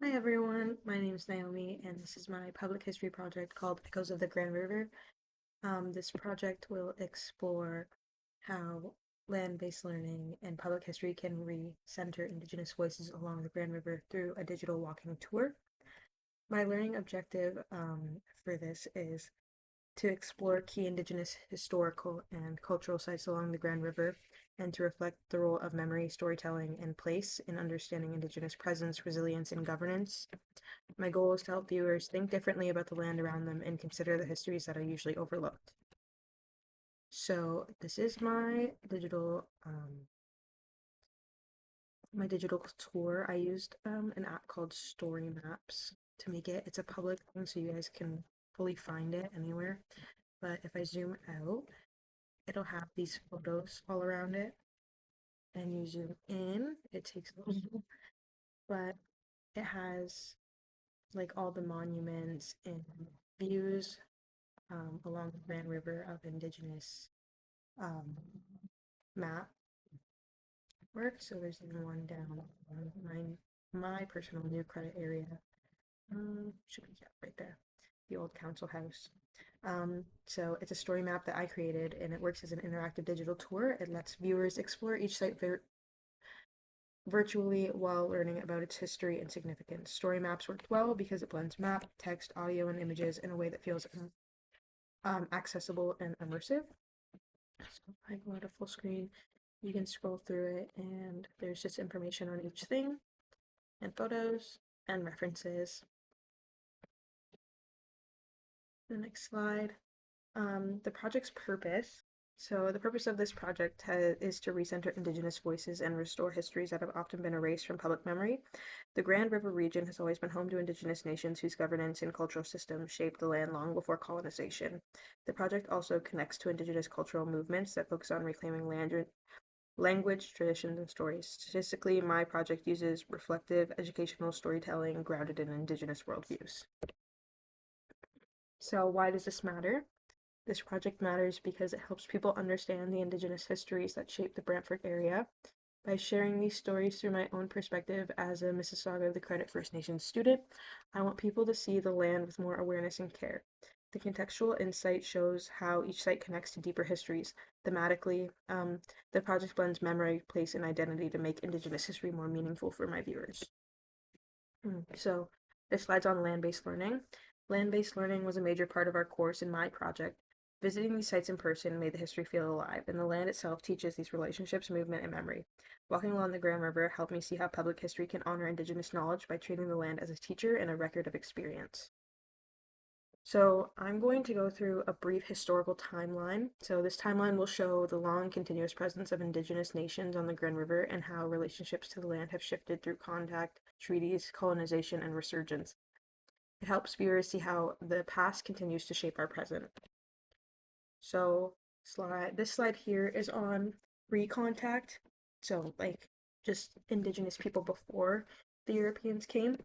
Hi everyone, my name is Naomi and this is my public history project called Echoes of the Grand River. This project will explore how land-based learning and public history can re-center Indigenous voices along the Grand River through a digital walking tour. My learning objective for this is to explore key Indigenous historical and cultural sites along the Grand River and to reflect the role of memory, storytelling, and place in understanding Indigenous presence, resilience, and governance. My goal is to help viewers think differently about the land around them and consider the histories that are usually overlooked. So this is my digital tour. I used an app called Story Maps to make it. It's a public thing, so you guys can fully find it anywhere. But if I zoom out, it'll have these photos all around it. And you zoom in, it takes a little, but it has like all the monuments and views along the Grand River of Indigenous um, map work. So there's even one down on my personal new credit area. Should be, yeah, right there, the old council house. So it's a story map that I created, and it works as an interactive digital tour. It lets viewers explore each site virtually while learning about its history and significance. Story maps worked well because it blends map, text, audio, and images in a way that feels accessible and immersive. So if I go to full screen, you can scroll through it and there's just information on each thing and photos and references. The next slide. The project's purpose. So the purpose of this project is to recenter Indigenous voices and restore histories that have often been erased from public memory. The Grand River region has always been home to Indigenous nations whose governance and cultural systems shaped the land long before colonization. The project also connects to Indigenous cultural movements that focus on reclaiming land, language, traditions, and stories. Statistically, my project uses reflective educational storytelling grounded in Indigenous worldviews. So why does this matter? This project matters because it helps people understand the Indigenous histories that shape the Brantford area. By sharing these stories through my own perspective as a Mississauga of the Credit First Nations student, I want people to see the land with more awareness and care. The contextual insight shows how each site connects to deeper histories. Thematically, the project blends memory, place, and identity to make Indigenous history more meaningful for my viewers. So this slide's on land-based learning. Land-based learning was a major part of our course in my project. Visiting these sites in person made the history feel alive, and the land itself teaches these relationships, movement, and memory. Walking along the Grand River helped me see how public history can honor Indigenous knowledge by treating the land as a teacher and a record of experience. So I'm going to go through a brief historical timeline. So this timeline will show the long continuous presence of Indigenous nations on the Grand River and how relationships to the land have shifted through contact, treaties, colonization, and resurgence. It helps viewers see how the past continues to shape our present. So this slide here is on pre-contact. So like just Indigenous people before the Europeans came.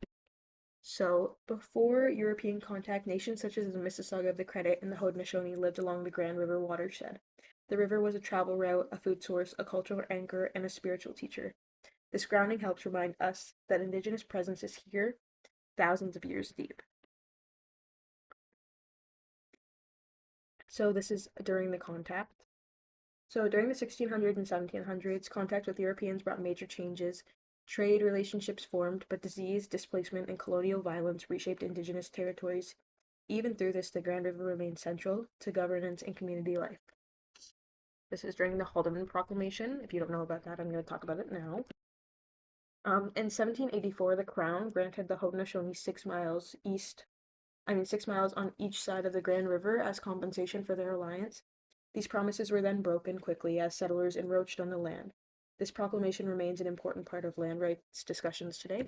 So before European contact, nations such as the Mississauga of the Credit and the Haudenosaunee lived along the Grand River watershed. The river was a travel route, a food source, a cultural anchor, and a spiritual teacher. This grounding helps remind us that Indigenous presence is here, thousands of years deep. So this is during the contact. So during the 1600s and 1700s, contact with Europeans brought major changes. Trade relationships formed, but disease, displacement, and colonial violence reshaped Indigenous territories. Even through this, the Grand River remained central to governance and community life. This is during the Haldeman Proclamation. If you don't know about that, I'm going to talk about it now. In 1784, the Crown granted the Haudenosaunee 6 miles on each side of the Grand River as compensation for their alliance. These promises were then broken quickly as settlers encroached on the land. This proclamation remains an important part of land rights discussions today.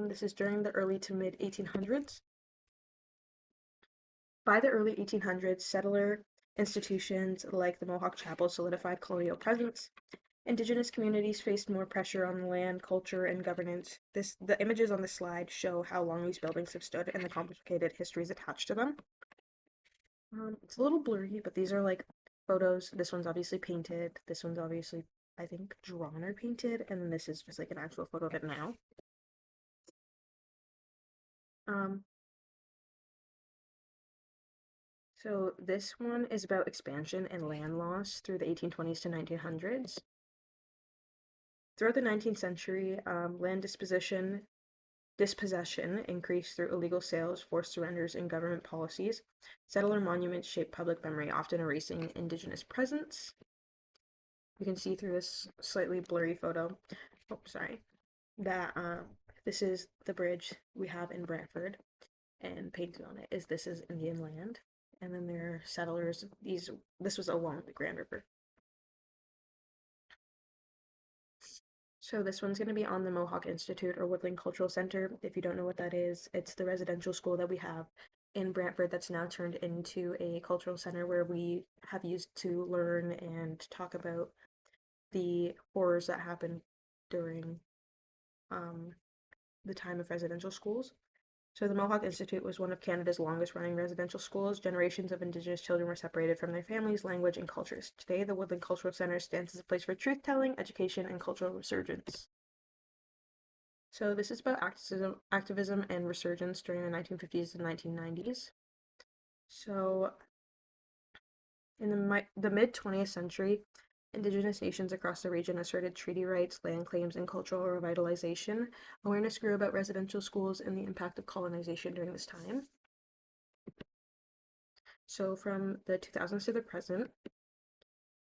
This is during the early to mid 1800s. By the early 1800s, settler institutions like the Mohawk Chapel solidified colonial presence. Indigenous communities faced more pressure on land, culture, and governance. The images on the slide show how long these buildings have stood and the complicated histories attached to them. It's a little blurry, but these are like photos. This one's obviously painted. This one's obviously, I think, drawn or painted, and then this is just like an actual photo of it now. Um, so this one is about expansion and land loss through the 1820s to 1900s. Throughout the 19th century, land dispossession increased through illegal sales, forced surrenders, and government policies. Settler monuments shaped public memory, often erasing Indigenous presence. You can see through this slightly blurry photo, oh, sorry, that this is the bridge we have in Brantford, and painted on it is "This is Indian land." And then there are settlers. This was along the Grand River. So this one's going to be on the Mohawk Institute or Woodland Cultural Center. If you don't know what that is, it's the residential school that we have in Brantford that's now turned into a cultural center where we have used to learn and talk about the horrors that happened during um, the time of residential schools. So the Mohawk Institute was one of Canada's longest running residential schools. Generations of Indigenous children were separated from their families, language, and cultures. Today, the Woodland Cultural Center stands as a place for truth-telling, education, and cultural resurgence. So this is about activism and resurgence during the 1950s and 1990s. So in the mid 20th century, Indigenous nations across the region asserted treaty rights, land claims, and cultural revitalization. Awareness grew about residential schools and the impact of colonization during this time. So from the 2000s to the present,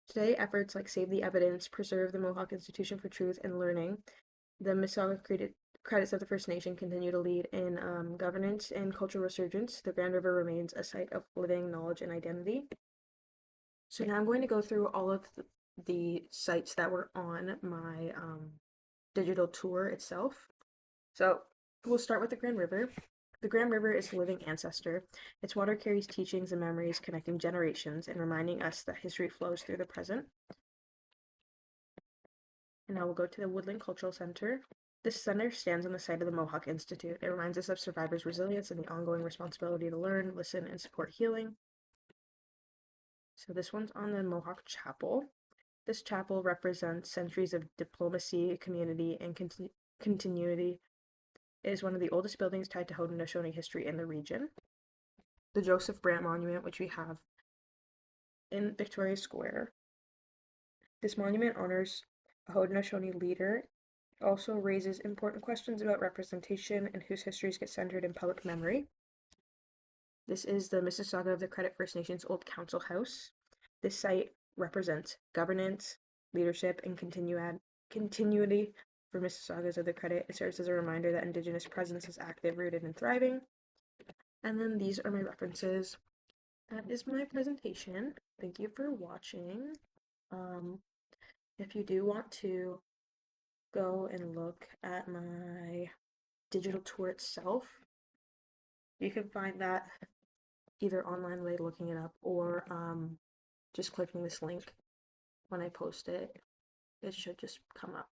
today efforts like Save the Evidence, Preserve the Mohawk Institution for Truth and Learning, the Mississauga credits of the First Nation continue to lead in governance and cultural resurgence. The Grand River remains a site of living knowledge and identity. So now I'm going to go through all of the sites that were on my digital tour itself. So we'll start with the Grand River. The Grand River is a living ancestor. Its water carries teachings and memories connecting generations and reminding us that history flows through the present. And now we'll go to the Woodland Cultural Center. This center stands on the site of the Mohawk Institute. It reminds us of survivors' resilience and the ongoing responsibility to learn, listen, and support healing. So this one's on the Mohawk Chapel. This chapel represents centuries of diplomacy, community, and continuity. It is one of the oldest buildings tied to Haudenosaunee history in the region. The Joseph Brant Monument, which we have in Victoria Square. This monument honors a Haudenosaunee leader. It also raises important questions about representation and whose histories get centered in public memory. This is the Mississauga of the Credit First Nations Old Council House. This site represents governance, leadership, and continuity for Mississaugas of the Credit. It serves as a reminder that Indigenous presence is active, rooted, and thriving. And then these are my references. That is my presentation. Thank you for watching. If you do want to go and look at my digital tour itself, you can find that either online by looking it up or just clicking this link when I post it. It should just come up.